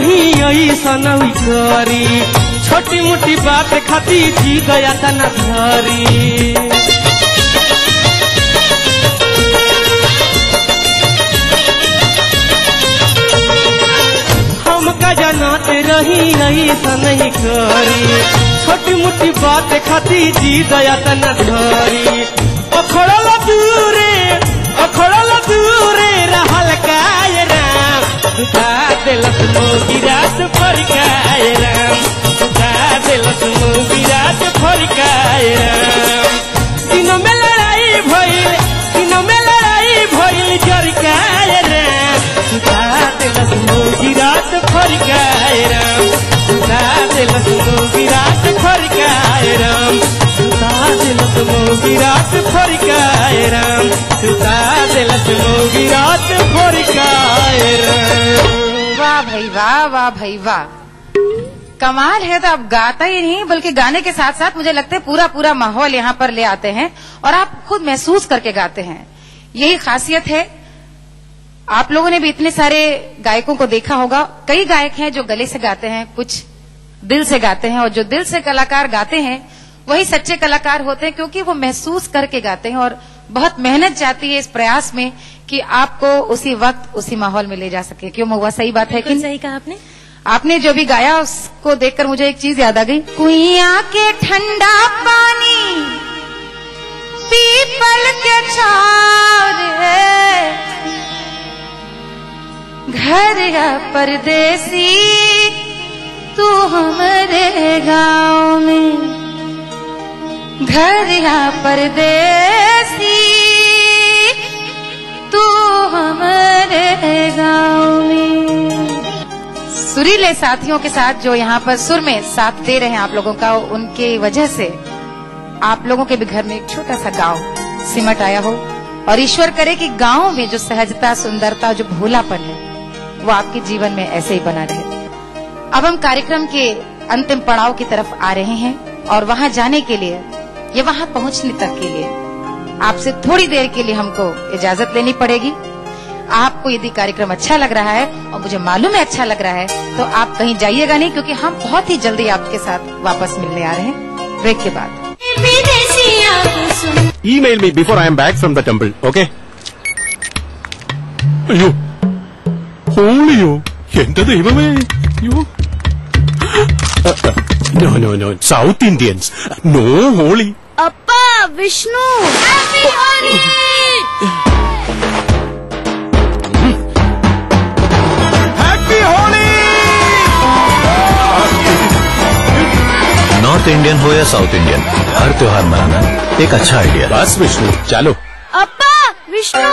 रही ऐसन करी, छोटी मोटी बात खाती जी गया तना धरी। हमका जानते रही ऐसन करी, छोटी मोटी बात खाती जी गया तना धरी। अखड़ल दूरे रहल काय राम, सुता दिलस मोगी रात फरिकाय राम, सुता दिलस मोगी रात फरिकाय राम। तीनों में लड़ाई भइल जरिकाय राम, सुता दिलस मोगी रात फरिकाय राम, सुता दिलस मोगी रात फरिकाय राम, सुता दिलस मोगी रात फरिकाय राम, सुता दिलस मोगी रात फरिकाय राम। वाह भाई वाह, वाह भाई वाह, कमाल है। तो आप गाता ही नहीं बल्कि गाने के साथ साथ मुझे लगता है पूरा पूरा माहौल यहाँ पर ले आते हैं और आप खुद महसूस करके गाते हैं। यही खासियत है। आप लोगों ने भी इतने सारे गायकों को देखा होगा। कई गायक हैं जो गले से गाते हैं, कुछ दिल से गाते हैं, और जो दिल से कलाकार गाते हैं वही सच्चे कलाकार होते हैं, क्योंकि वो महसूस करके गाते हैं और बहुत मेहनत जाती है इस प्रयास में कि आपको उसी वक्त उसी माहौल में ले जा सके। क्यों महुआ, सही बात है कि सही कहा आपने। आपने जो भी गाया उसको देखकर मुझे एक चीज याद आ गई। कुइया के ठंडा पानी पीपल के छाव है, घर या परदेसी तू हमारे गाँव में, घर या परदेसी तू हमारे गाँव में। सुरीले साथियों के साथ जो यहाँ पर सुर में साथ दे रहे हैं आप लोगों का, उनके वजह से आप लोगों के भी घर में एक छोटा सा गांव सिमट आया हो, और ईश्वर करे कि गांव में जो सहजता, सुंदरता, जो भोलापन है वो आपके जीवन में ऐसे ही बना रहे। अब हम कार्यक्रम के अंतिम पड़ाव की तरफ आ रहे हैं और वहां जाने के लिए, ये वहां पहुंचने तक के लिए आपसे थोड़ी देर के लिए हमको इजाजत लेनी पड़ेगी। आपको यदि कार्यक्रम अच्छा लग रहा है, और मुझे मालूम है अच्छा लग रहा है, तो आप कहीं जाइएगा नहीं, क्योंकि हम बहुत ही जल्दी आपके साथ वापस मिलने आ रहे हैं ब्रेक के बाद। Email me before I am back from the temple, okay? അയ്യോ ഹോളിയോ എന്റെ ദൈവമേ അയ്യോ No, no, no. South Indians. No Holi. Appa, Vishnu. Happy Holi! Happy Holi! North Indian हो या साउथ इंडियन, हर त्योहार मनाना एक अच्छा आइडिया। बस विष्णु, चलो। अप्पा, विष्णु।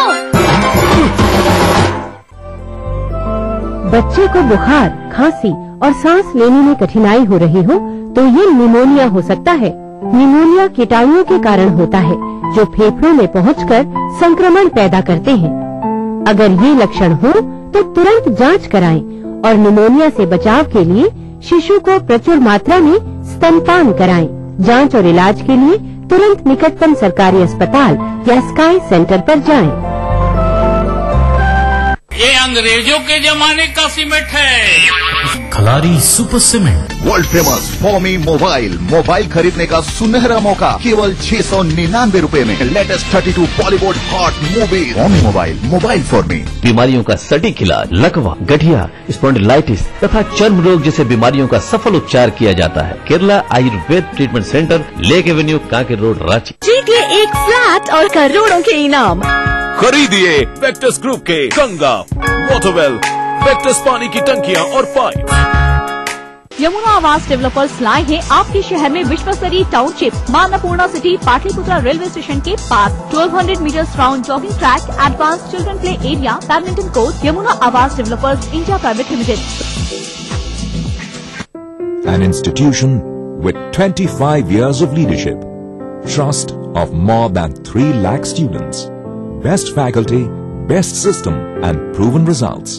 बच्चे को बुखार, खांसी और सांस लेने में कठिनाई हो रही हो तो ये निमोनिया हो सकता है। निमोनिया कीटाणुओं के कारण होता है जो फेफड़ों में पहुंचकर संक्रमण पैदा करते हैं। अगर ये लक्षण हो तो तुरंत जांच कराएं और निमोनिया से बचाव के लिए शिशु को प्रचुर मात्रा में स्तनपान कराएं। जांच और इलाज के लिए तुरंत निकटतम सरकारी अस्पताल या स्काई सेंटर पर जाएं। ये अंग्रेजों के जमाने का सीमेंट है। Khalari super cement. World famous Formi mobile खरीदने का सुनहरा मौका केवल 699 रुपए में। Latest 32 Bollywood hot movie. Formi mobile for me. बीमारियों का सटीक इलाज, लकवा, गठिया, स्पॉन्डिलाइटिस तथा चर्म रोग जैसे बीमारियों का सफल उपचार किया जाता है। Kerala Ayurveda treatment centre, lake avenue, Kanker road, Ranchi. जीतिए एक फ्लैट और करोड़ों के इनाम। खरीदिए वेक्टस ग्रुप के गंगा, वाटरवेल, वेक्टस पानी की टंकियां और पाइप। यमुना आवास डेवलपर्स लाए हैं आपके शहर में विश्व स्तरीय township, Annapurna city, Pataliputra railway station के पास। 1200 meters round jogging track, advance children play area, badminton court. Yamuna आवास developers India private limited. An institution with 25 years of leadership, trust of more than 3 lakh students, best faculty, best system and proven results.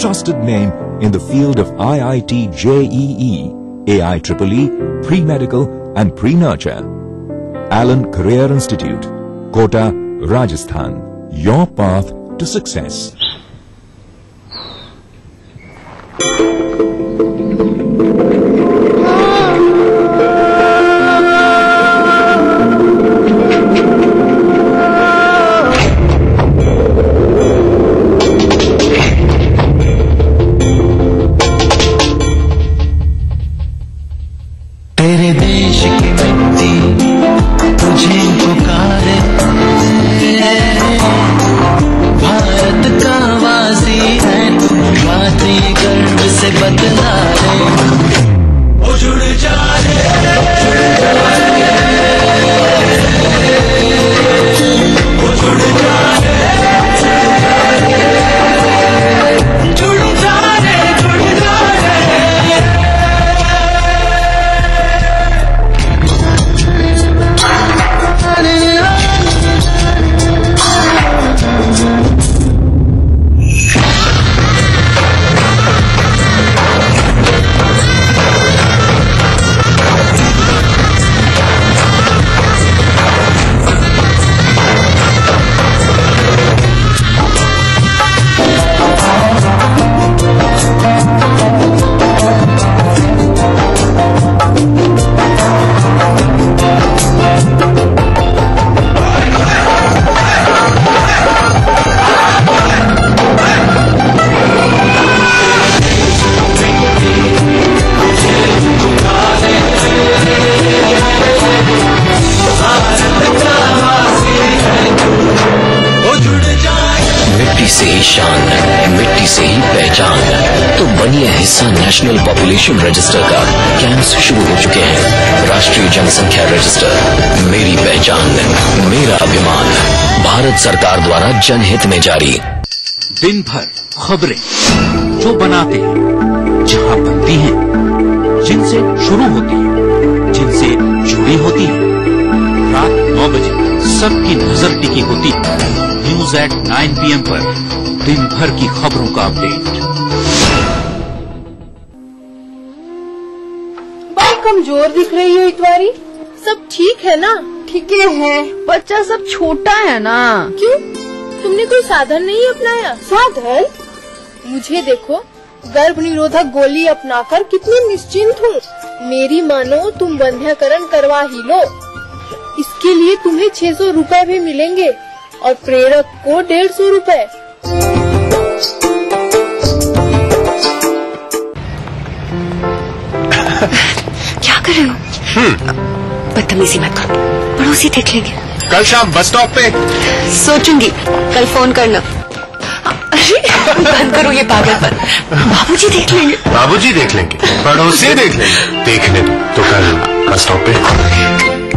Trusted name in the field of IIT JEE, AIEEE, pre-medical and pre-nurture. Allen Career Institute, Kota, Rajasthan. Your path to success. बदला रे, ओ जुड़ जा रे, जुड़ जा रे, ओ जुड़ जा रे, जुड़ जा रे, जुड़ जा रे। मिट्टी से ही शान, मिट्टी से ही पहचान। तो बनिए हिस्सा नेशनल पॉपुलेशन रजिस्टर का। कैंप्स शुरू हो चुके हैं। राष्ट्रीय जनसंख्या रजिस्टर, मेरी पहचान, मेरा अभिमान। भारत सरकार द्वारा जनहित में जारी। दिन भर खबरें जो बनाते हैं, जहां बनती हैं, जिनसे शुरू होती हैं, जिनसे जुड़ी होती हैं। रात 9 बजे सबकी नजर टिकी होती है न्यूज एट 9 PM पर। दिन भर की खबरों का अपडेट। बहुत कमजोर दिख रही हो इतवारी। सब ठीक है ना? ठीक है। बच्चा सब छोटा है ना। क्यों? तुमने कोई साधन नहीं अपनाया? साधन? मुझे देखो, गर्भ निरोधक गोली अपनाकर कितनी निश्चिंत हूँ। मेरी मानो तुम बंध्याकरण करवा ही लो। इसके लिए तुम्हें 600 रुपए भी मिलेंगे और प्रेरक को 150 रुपए। क्या कर रहे हो? बदतमीजी मत करो, पड़ोसी देख लेंगे। कल शाम बस स्टॉप पे सोचूंगी, कल फोन करना। अरे बंद करो ये पागलपन, बाबूजी देख लेंगे। बाबूजी देख लेंगे, पड़ोसी देख लेंगे। देखने दो तो कल बस स्टॉप पे।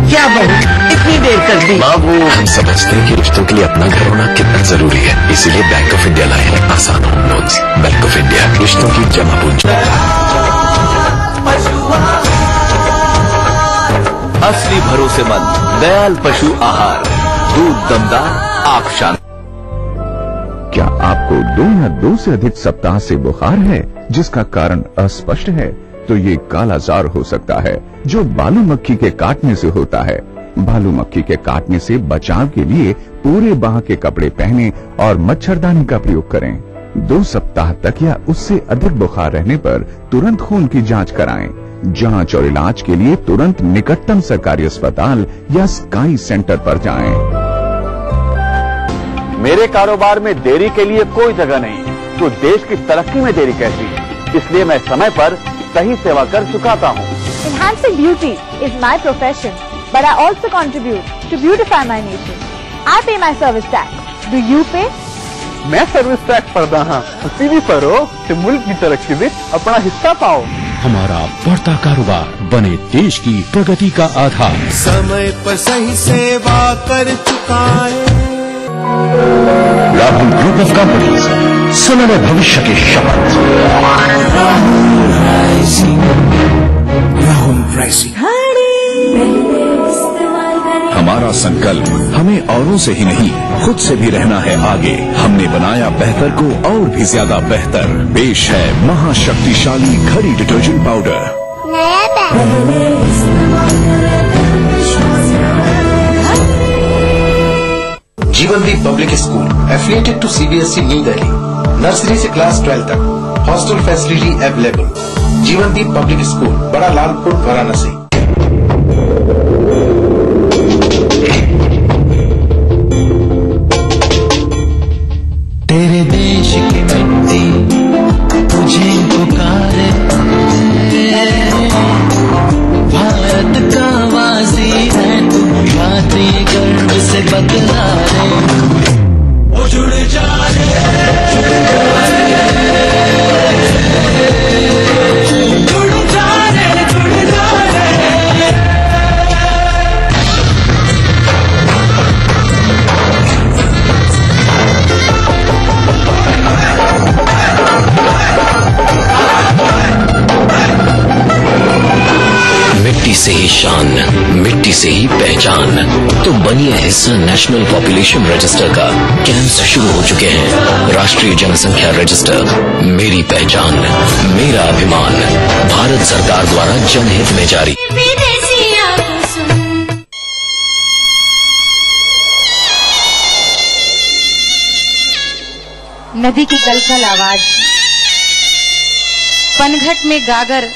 क्या बहू इतनी देर कर दी? बाबू, हम समझते हैं कि रिश्तों के लिए अपना घर होना कितना जरूरी है, इसीलिए बैंक ऑफ इंडिया लाए हैं आसान home loans. Bank of India, रिश्तों की जमा पूंजी। असली भरोसेमंद दयाल पशु आहार, दूध दमदार, आंख शांत। क्या आपको 2 या 2 से अधिक सप्ताह से बुखार है जिसका कारण अस्पष्ट है? तो ये कालाजार हो सकता है जो बालू मक्खी के काटने से होता है। बालू मक्खी के काटने से बचाव के लिए पूरे बाह के कपड़े पहने और मच्छरदानी का प्रयोग करें। 2 सप्ताह तक या उससे अधिक बुखार रहने पर तुरंत खून की जांच कराएं। जांच और इलाज के लिए तुरंत निकटतम सरकारी अस्पताल या स्काई सेंटर पर जाएं। मेरे कारोबार में देरी के लिए कोई जगह नहीं, तो देश की तरक्की में देरी कैसी? इसलिए मैं समय पर सही सेवा कर चुकाता हूँ। Enhancing beauty is my profession, but I also contribute to beautify my nation. I pay my service tax. Do you pay? मैं सर्विस टैक्स भरदा हाँ, तुसी भी भरो तो मुल्क की तरक्की में अपना हिस्सा पाओ। हमारा बढ़ता कारोबार बने देश की प्रगति का आधार। समय पर सही सेवा कर चुका है। राहुल ग्रुप ऑफ कंपनीज, सुनहरे भविष्य की शपथ। राहुल प्राइसिंग। हमारा संकल्प हमें औरों से ही नहीं खुद से भी रहना है आगे। हमने बनाया बेहतर को और भी ज्यादा बेहतर। पेश है महाशक्तिशाली Ghadi detergent powder. Jeevandeep public school affiliated to CBSE new Delhi. Nursery से क्लास 12 तक hostel facility available. Jeevandeep public school, Bada Lalpur, Varanasi. तेरे देश की मिट्टी तुझे पुकारे, भारत का वासी है तू, बात ये गर्व से बदला रे, ओ जुड़ जा रे, जुड़ जा रे। मिट्टी से ही शान, मिट्टी से ही पहचान। तो बनिए हिस्सा नेशनल पॉपुलेशन रजिस्टर का। कैंप्स शुरू हो चुके हैं। राष्ट्रीय जनसंख्या रजिस्टर, मेरी पहचान मेरा अभिमान, भारत सरकार द्वारा जनहित में जारी। नदी की गलगल आवाज, पनघट में गागर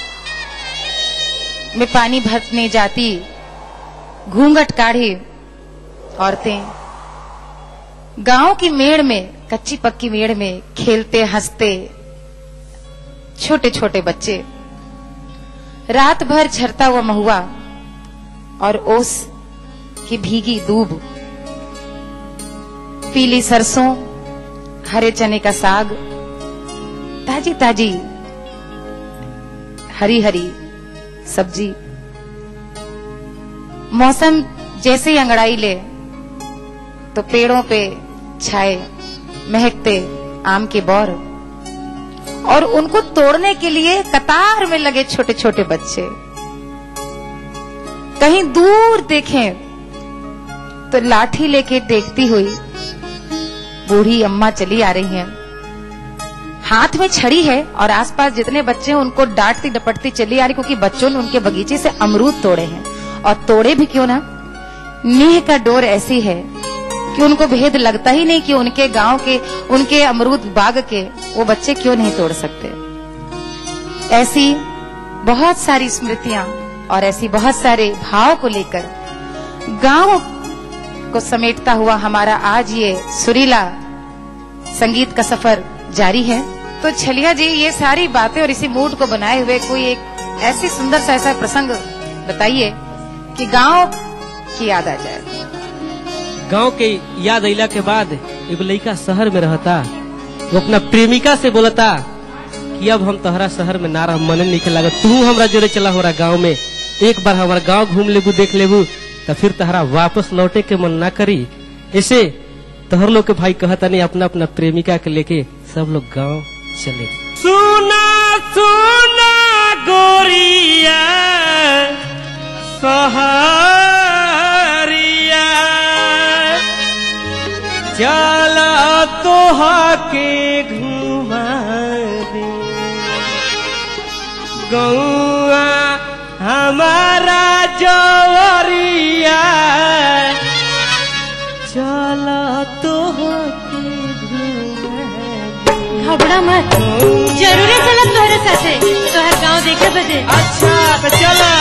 में पानी भरने जाती घूंघट काढ़ी औरतें, गांव की मेड़ में, कच्ची पक्की मेड़ में खेलते हंसते छोटे छोटे बच्चे, रात भर झरता हुआ महुआ और ओस की भीगी दूब, पीली सरसों, हरे चने का साग, ताजी ताजी हरी हरी सब्जी। मौसम जैसे ही अंगड़ाई ले तो पेड़ों पे छाए महकते आम के बौर और उनको तोड़ने के लिए कतार में लगे छोटे छोटे बच्चे। कहीं दूर देखें तो लाठी लेके देखती हुई बूढ़ी अम्मा चली आ रही हैं, हाथ में छड़ी है और आसपास जितने बच्चे हैं उनको डांटती डपटती चली आ रही, क्योंकि बच्चों ने उनके बगीचे से अमरूद तोड़े हैं। और तोड़े भी क्यों ना, नीह का डोर ऐसी है कि उनको भेद लगता ही नहीं कि उनके गांव के, उनके अमरूद बाग के वो बच्चे क्यों नहीं तोड़ सकते। ऐसी बहुत सारी स्मृतियां और ऐसी बहुत सारे भाव को लेकर गांव को समेटता हुआ हमारा आज ये सुरीला संगीत का सफर जारी है। तो छलिया जी, ये सारी बातें और इसी मूड को बनाए हुए कोई एक ऐसी सुंदर सा ऐसा प्रसंग बताइए कि गांव की याद आ जाए। गांव के याद अइला के बाद एगो लड़का शहर में रहता, वो अपना प्रेमिका से बोलता कि अब हम तोहरा शहर में ना रह, मन नहीं लागत, तू हमरा जोरे चला हो रहा गाँव में, एक बार हमारा गाँव घूम लेबू देख लेबू तो फिर तहरा वापस लौटे के मन ना करी। ऐसे तोहर लोग के भाई कहता नहीं, अपना अपना प्रेमिका के लेके सब लोग गांव चले। सुना सुना गोरिया सहारिया, चला तोहा के घुमा दे गौआ हमारा जवरिया, चला तोहा के घबरा मत, जरूर चलत तोहरे साथे, तोहर गांव देखे बजे। अच्छा तो चला।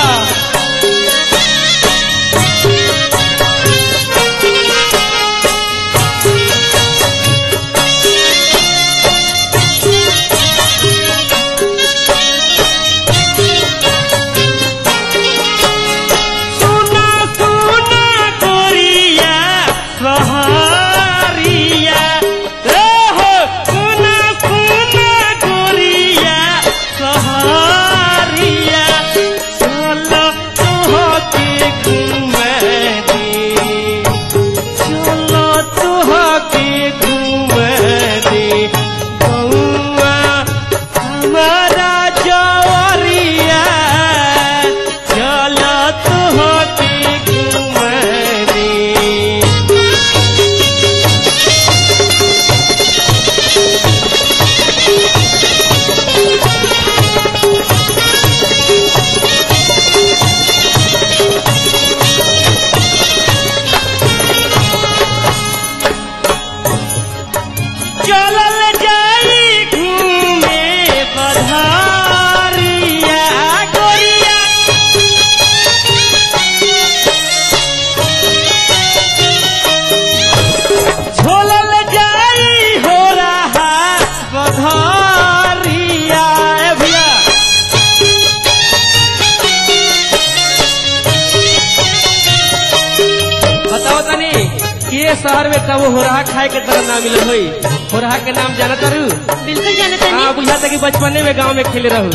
शहर में कब होरहा खाए के तरह ना मिले हुई। होरहा के नाम जानता रू? बिल्कुल जानता नहीं। हाँ, बुझाता कि बचपने में गांव में खेले रहू।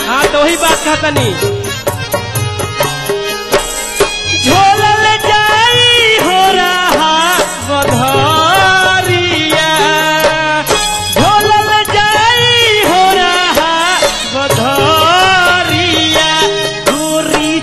हाँ तो वही बात कहता नहीं। झोलल जाई होरहा बधारिया, झोलल जाई होरहा बधारिया, गोरी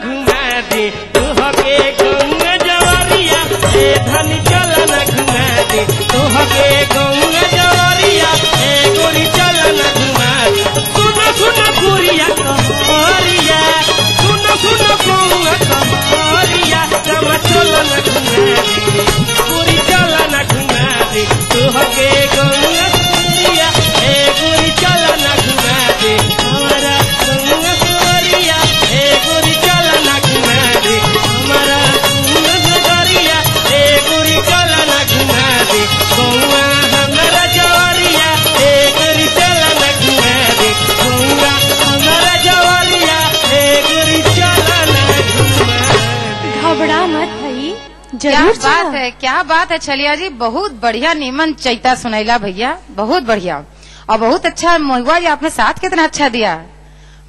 घुमा दे तोहके गंगा जवरिया ए धनी चल न घुमा दे तोहके गंगा जवरिया ए गोरी चल न घुमा दे सुनो सुनो गुरिया कहरिया सुनो सुनो गंगा कहरिया जमा चल न घुमा दे गोरी चल न घुमा दे तोहके गंगा जवरिया ए गोरी चल न घुमा दे हमारा गंगा जवरिया ए गोरी चल न घुमा दे हमारा गंगा जवरिया ए गोरी चल न घुमा दे गौवा हमारा जवरिया ए गोरी चल न घुमा दे गौवा हमारा जवरिया ए गोरी चल न घुमा दे। घबरा मत भाई, क्या जरूर बात है, क्या बात है छलिया जी, बहुत बढ़िया नीमन चैता सुनैला भैया, बहुत बढ़िया और बहुत अच्छा। महुआ जी आपने साथ कितना अच्छा दिया।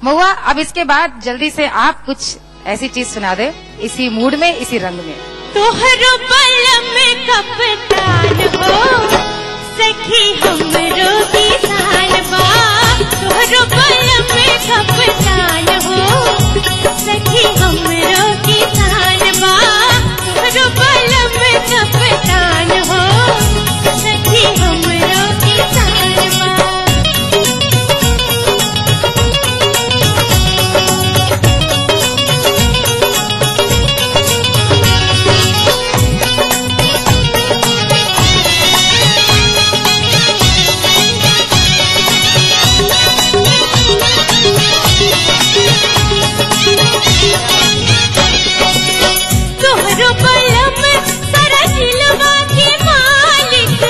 महुआ अब इसके बाद जल्दी से आप कुछ ऐसी चीज सुना दे इसी मूड में, इसी रंग में। तोहरो बल में कपतान हो सखी हमरो किसान बा तोहरो बल में कपतान हो सखी हमरो किसान बा तोहरो बल में कपतान हो सखी हमरो किसान बा। तोहरो बलम सारा जिलवा के मालिक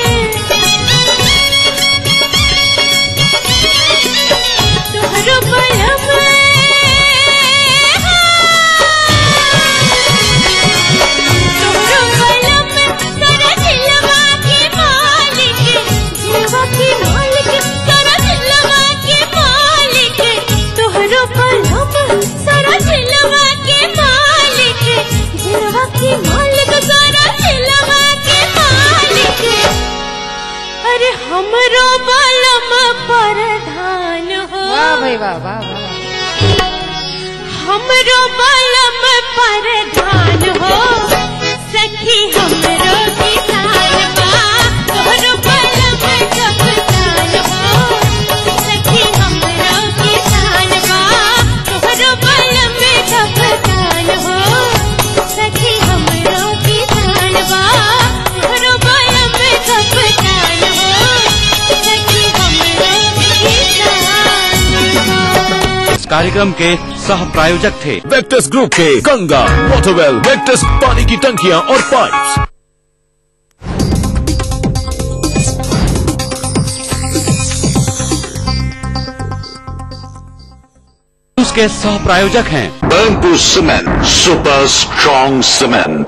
तोहरो बलम तोहरो बलम सारा जिलवा के मालिक जिलवा के मालिक सारा जिलवा के मालिक तोहरो बलम सारा जिलवा के मालिक जिलवा के मालिक सारा जिलवा के मालिक। अरे हमरो बलम प्रधान हो वाह भाई वाह वाह वाह। हमरो बलम प्रधान हो सखी हमरो किसान बा तोहरो बलम कप्तान हो सखी हमरो किसान बा तोहरो बलम कप्तान हो सखी हमरो किसान बा तोहरो बलम कप्तान हो सखी हमरो किसान बा। इस कार्यक्रम के सह प्रायोजक थे वेक्टस ग्रुप के गंगा, मोटोवेल, वेक्टस पानी की टंकियां और पाइप्स। उसके सह प्रायोजक हैं Burnpur Cement, super strong cement.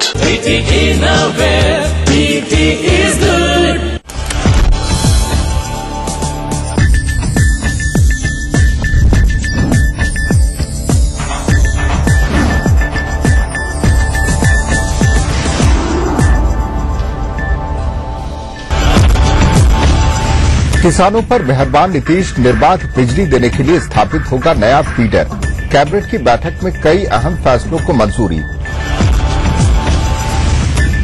किसानों पर मेहरबान नीतीश निर्बाध बिजली देने के लिए स्थापित होगा नया फीडर। कैबिनेट की बैठक में कई अहम फैसलों को मंजूरी।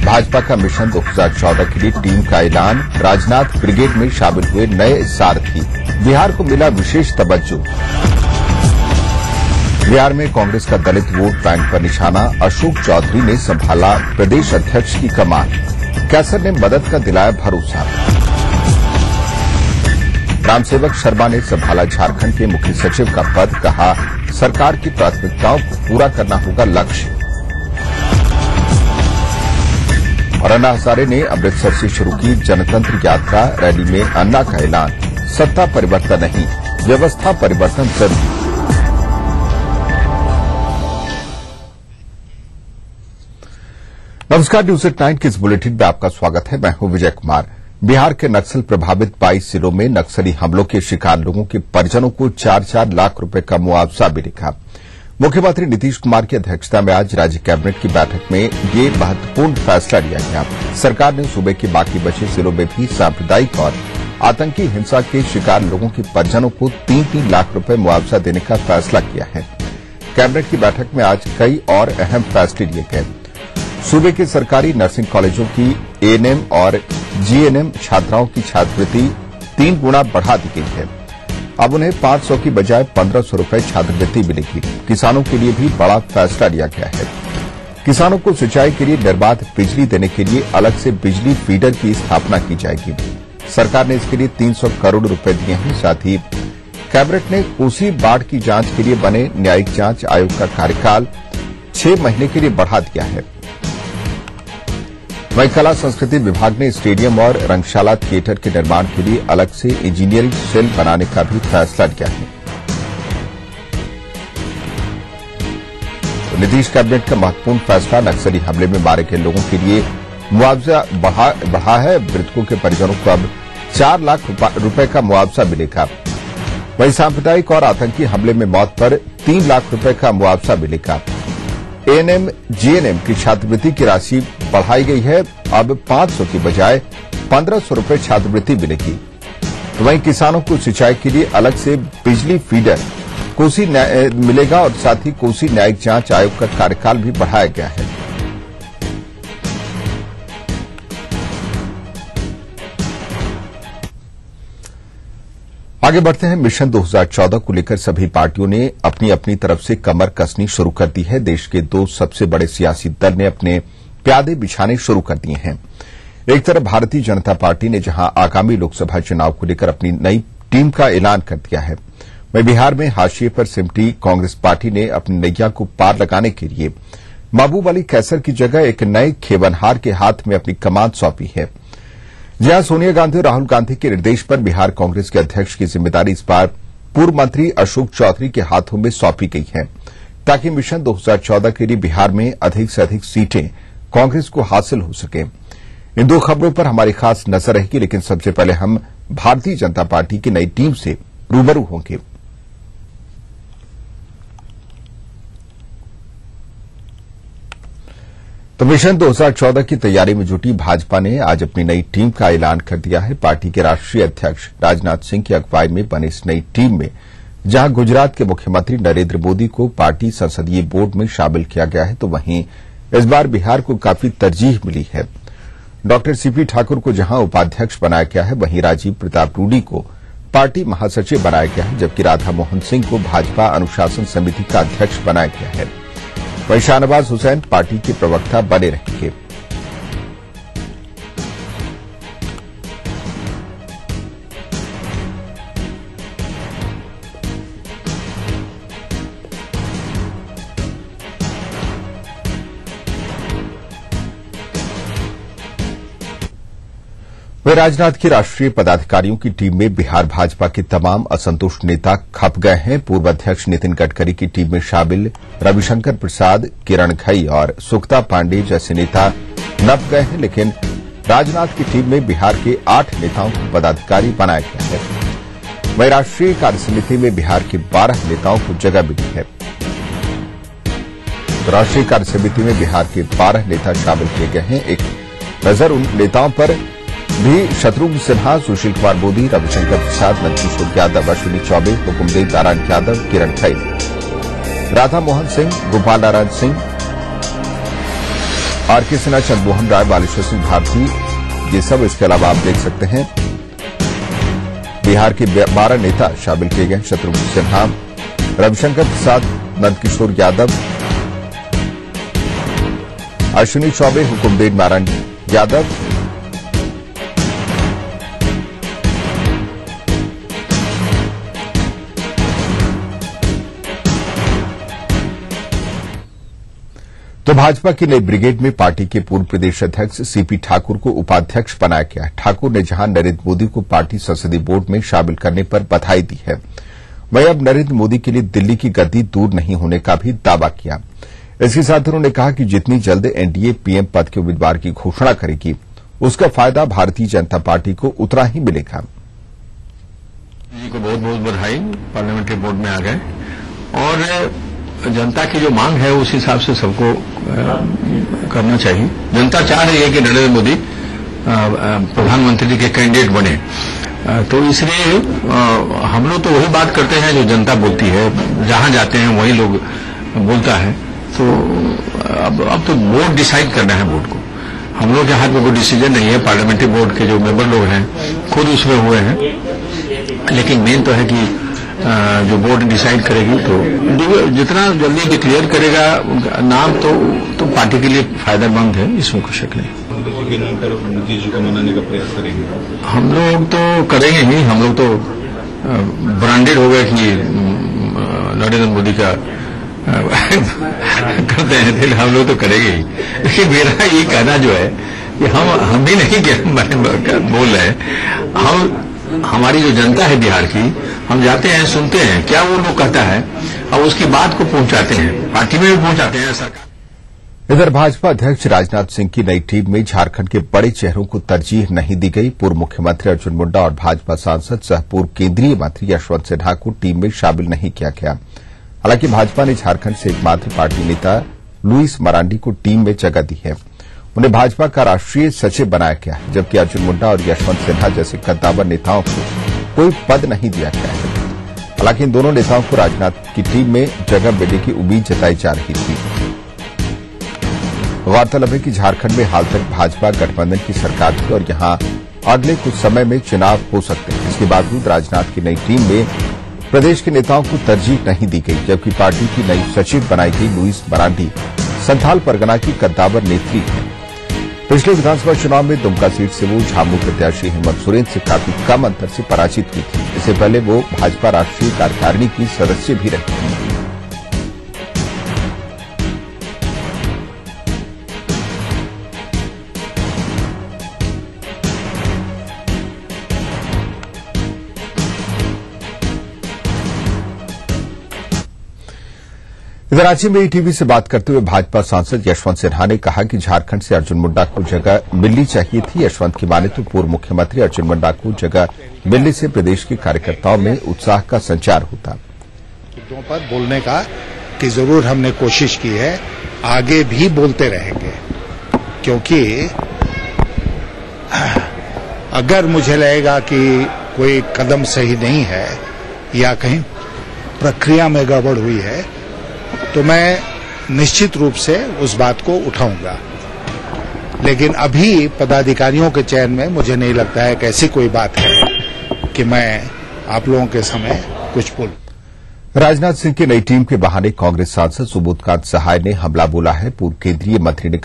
भाजपा का मिशन 2014 के लिए टीम का ऐलान। राजनाथ ब्रिगेड में शामिल हुए नए सारथी। बिहार को मिला विशेष तवज्जो। बिहार में कांग्रेस का दलित वोट बैंक पर निशाना। अशोक चौधरी ने संभाला प्रदेश अध्यक्ष की कमान। कैसर ने मदद का दिलाया भरोसा। रामसेवक शर्मा ने संभाला झारखंड के मुख्य सचिव का पद। कहा सरकार की प्राथमिकताओं को पूरा करना होगा लक्ष्य। और अन्ना हजारे ने अमृतसर से शुरू की जनतंत्र यात्रा। रैली में अन्ना का ऐलान। सत्ता परिवर्तन नहीं, व्यवस्था परिवर्तन जरूरी। नमस्कार, न्यूज एट 9 के इस बुलेटिन में आपका स्वागत है। मैं हूं विजय कुमार। बिहार के नक्सल प्रभावित 22 जिलों में नक्सली हमलों के शिकार लोगों के परिजनों को 4-4 लाख रुपए का मुआवजा मिलेगा। मुख्यमंत्री नीतीश कुमार की अध्यक्षता में आज राज्य कैबिनेट की बैठक में ये महत्वपूर्ण फैसला लिया गया। सरकार ने सूबे के बाकी बचे जिलों में भी सांप्रदायिक और आतंकी हिंसा के शिकार लोगों के परिजनों को 3-3 लाख रुपए मुआवजा देने का फैसला किया है। कैबिनेट की बैठक में आज कई और अहम फैसले लिए गए। सूबे के सरकारी नर्सिंग कॉलेजों की एएनएम और जीएनएम छात्राओं की छात्रवृत्ति 3 गुना बढ़ा दी गई है। अब उन्हें 500 की बजाय 1500 रुपए छात्रवृत्ति मिलेगी। किसानों के लिए भी बड़ा फैसला लिया गया है। किसानों को सिंचाई के लिए निर्बाध बिजली देने के लिए अलग से बिजली फीडर की स्थापना की जाएगी। सरकार ने इसके लिए 300 करोड़ रुपए दिए हैं। साथ ही कैबिनेट ने कोसी बाढ़ की जांच के लिए बने न्यायिक जांच आयोग का कार्यकाल 6 महीने के लिए बढ़ा दिया है। वहीं कला संस्कृति विभाग ने स्टेडियम और रंगशाला थिएटर के निर्माण के लिए अलग से इंजीनियरिंग सेल बनाने का भी फैसला लिया है। तो नीतीश कैबिनेट का महत्वपूर्ण फैसला, नक्सली हमले में मारे गए लोगों के लिए मुआवजा बढ़ा है। मृतकों के परिजनों को अब 4 लाख रुपए का मुआवजा मिलेगा। वहीं सांप्रदायिक और आतंकी हमले में मौत पर 3 लाख रुपए का मुआवजा मिलेगा। एएनएम जीएनएम की छात्रवृत्ति की राशि बढ़ाई गई है। अब 500 की बजाय 1500 रुपए छात्रवृत्ति मिलेगी। वहीं किसानों को सिंचाई के लिए अलग से बिजली फीडर कोसी मिलेगा और साथ ही कोसी न्यायिक जांच आयोग का कार्यकाल भी बढ़ाया गया है। आगे बढ़ते हैं। मिशन 2014 को लेकर सभी पार्टियों ने अपनी अपनी तरफ से कमर कसनी शुरू कर दी है। देश के 2 सबसे बड़े सियासी दल ने अपने प्यादे बिछाने शुरू कर दिए हैं। एक तरफ भारतीय जनता पार्टी ने जहां आगामी लोकसभा चुनाव को लेकर अपनी नई टीम का ऐलान कर दिया है, वहीं बिहार में हाशिए पर सिमटी कांग्रेस पार्टी ने अपनी नैया को पार लगाने के लिए महबूब अली कैसर की जगह एक नए खेवनहार के हाथ में अपनी कमान सौंपी है। जहां सोनिया गांधी और राहुल गांधी के निर्देश पर बिहार कांग्रेस के अध्यक्ष की जिम्मेदारी इस बार पूर्व मंत्री अशोक चौधरी के हाथों में सौंपी गई है, ताकि मिशन 2014 के लिए बिहार में अधिक से अधिक सीटें कांग्रेस को हासिल हो सके। इन 2 खबरों पर हमारी खास नजर रहेगी, लेकिन सबसे पहले हम भारतीय जनता पार्टी की नई टीम से रूबरू होंगे। तो मिशन 2014 की तैयारी में जुटी भाजपा ने आज अपनी नई टीम का ऐलान कर दिया है। पार्टी के राष्ट्रीय अध्यक्ष राजनाथ सिंह की अगुवाई में बनी इस नई टीम में जहां गुजरात के मुख्यमंत्री नरेंद्र मोदी को पार्टी संसदीय बोर्ड में शामिल किया गया है, तो वहीं इस बार बिहार को काफी तरजीह मिली है। डॉक्टर सीपी ठाकुर को जहां उपाध्यक्ष बनाया गया है, वहीं राजीव प्रताप रूडी को पार्टी महासचिव बनाया गया है, जबकि राधा मोहन सिंह को भाजपा अनुशासन समिति का अध्यक्ष बनाया गया है। वहीं शाहनवाज हुसैन पार्टी के प्रवक्ता बने रहेंगे। वे राजनाथ की राष्ट्रीय पदाधिकारियों की टीम में बिहार भाजपा के तमाम असंतुष्ट नेता खप गए हैं। पूर्व अध्यक्ष नितिन गडकरी की टीम में शामिल रविशंकर प्रसाद, किरण घई और सुक्ता पांडे जैसे नेता नप गए हैं, लेकिन राजनाथ की टीम में बिहार के 8 नेताओं को पदाधिकारी बनाया गया है। वहीं राष्ट्रीय कार्यसमिति में बिहार के 12 नेताओं को जगह मिली है। तो राष्ट्रीय कार्यसमिति में बिहार के 12 नेता शामिल किए गए हैं। एक नजर उन नेताओं पर भी शत्रुघ्न सिन्हा, सुशील कुमार मोदी, रविशंकर प्रसाद, नंदकिशोर यादव, अश्विनी चौबे, हुकुमदेव नारायण यादव, किरण खई, राधा मोहन सिंह, गोपाल नारायण सिंह, आरके सिन्हा, चंद्रमोहन राय, बालेश्वर सिंह भारती, ये सब इसके अलावा आप देख सकते हैं बिहार के 12 नेता शामिल किए गए। शत्रुघ्न सिन्हा, रविशंकर प्रसाद, नंदकिशोर यादव, अश्विनी चौबे, हुकुमदेव नारायण यादव, तो भाजपा की नई ब्रिगेड में पार्टी के पूर्व प्रदेश अध्यक्ष सीपी ठाकुर को उपाध्यक्ष बनाया गया है। ठाकुर ने जहां नरेंद्र मोदी को पार्टी संसदीय बोर्ड में शामिल करने पर बधाई दी है, वहीं अब नरेंद्र मोदी के लिए दिल्ली की गद्दी दूर नहीं होने का भी दावा किया। इसके साथ उन्होंने कहा कि जितनी जल्द एनडीए पीएम पद के उम्मीदवार की घोषणा करेगी, उसका फायदा भारतीय जनता पार्टी को उतना ही मिलेगा। जी को बहुत बहुत बधाई, पार्लियामेंट्री बोर्ड में आ गए और जनता की जो मांग है उस हिसाब से सबको करना चाहिए। जनता चाह रही है कि नरेंद्र मोदी प्रधानमंत्री के कैंडिडेट बने, तो इसलिए हम लोग तो वही बात करते हैं जो जनता बोलती है। जहां जाते हैं वही लोग बोलता है तो अब तो बोर्ड डिसाइड करना है बोर्ड को। हम लोग के हाथ में कोई डिसीजन नहीं है, पार्लियामेंट्री बोर्ड के जो मेंबर लोग हैं खुद उसमें हुए हैं, लेकिन मेन तो है कि जो बोर्ड डिसाइड करेगी तो जितना जल्दी डिक्लेयर करेगा उनका नाम तो पार्टी के लिए फायदेमंद है, इसमें कोई शक नहीं। नीतीश जी को मनाने का प्रयास करेंगे हम लोग तो करेंगे ही, हम लोग तो ब्रांडेड हो गए कि नरेंद्र मोदी का करते हैं, हम लोग तो करेंगे ही। लेकिन मेरा ये कहना जो है कि हम भी नहीं बोल रहे हैं, हमारी जो जनता है बिहार की, हम जाते हैं सुनते हैं क्या वो लोग कहता है और उसकी बात को पहुंचाते हैं, पार्टी में भी पहुंचाते हैं सरकार। इधर भाजपा अध्यक्ष राजनाथ सिंह की नई टीम में झारखंड के बड़े चेहरों को तरजीह नहीं दी गई। पूर्व मुख्यमंत्री अर्जुन मुंडा और भाजपा सांसद सह पूर्व केंद्रीय मंत्री यशवंत सिन्हा को टीम में शामिल नहीं किया गया। हालांकि भाजपा ने झारखंड से एकमात्र पार्टी नेता लुइस मरांडी को टीम में जगह दी है। उन्हें भाजपा का राष्ट्रीय सचिव बनाया गया है, जबकि अर्जुन मुंडा और यशवंत सिन्हा जैसे कद्दावर नेताओं को कोई पद नहीं दिया गया है। हालांकि इन दोनों नेताओं को राजनाथ की टीम में जगह मिलने की उम्मीद जताई जा रही थी। गौरतलब है कि झारखंड में हाल तक भाजपा गठबंधन की सरकार थी और यहां अगले कुछ समय में चुनाव हो सकते हैं। इसके बावजूद राजनाथ की नई टीम में प्रदेश के नेताओं को तरजीह नहीं दी गई, जबकि पार्टी की नई सचिव बनाई गई लुइस मरांडी संथाल परगना की कद्दावर नेत्री है। पिछले विधानसभा चुनाव में दुमका सीट से वो झामू प्रत्याशी हेमंत सोरेन से काफी कम अंतर से पराजित हुई थी। इससे पहले वो भाजपा राष्ट्रीय कार्यकारिणी की सदस्य भी रही थी। इधर रांची में ईटीवी से बात करते हुए भाजपा सांसद यशवंत सिन्हा ने कहा कि झारखंड से अर्जुन मुंडा को जगह मिलनी चाहिए थी। यशवंत की माने तो पूर्व मुख्यमंत्री अर्जुन मुंडा को जगह मिलने से प्रदेश के कार्यकर्ताओं में उत्साह का संचार होता। मुद्दों पर बोलने का कि जरूर हमने कोशिश की है, आगे भी बोलते रहेंगे, क्योंकि अगर मुझे लगेगा कि कोई कदम सही नहीं है या कहीं प्रक्रिया में गड़बड़ हुई है तो मैं निश्चित रूप से उस बात को उठाऊंगा। लेकिन अभी पदाधिकारियों के चयन में मुझे नहीं लगता है कि ऐसी कोई बात है कि मैं आप लोगों के समय कुछ बोलूं। राजनाथ सिंह की नई टीम के बहाने कांग्रेस सांसद सुबोधकांत सहाय ने हमला बोला है। पूर्व केंद्रीय मंत्री ने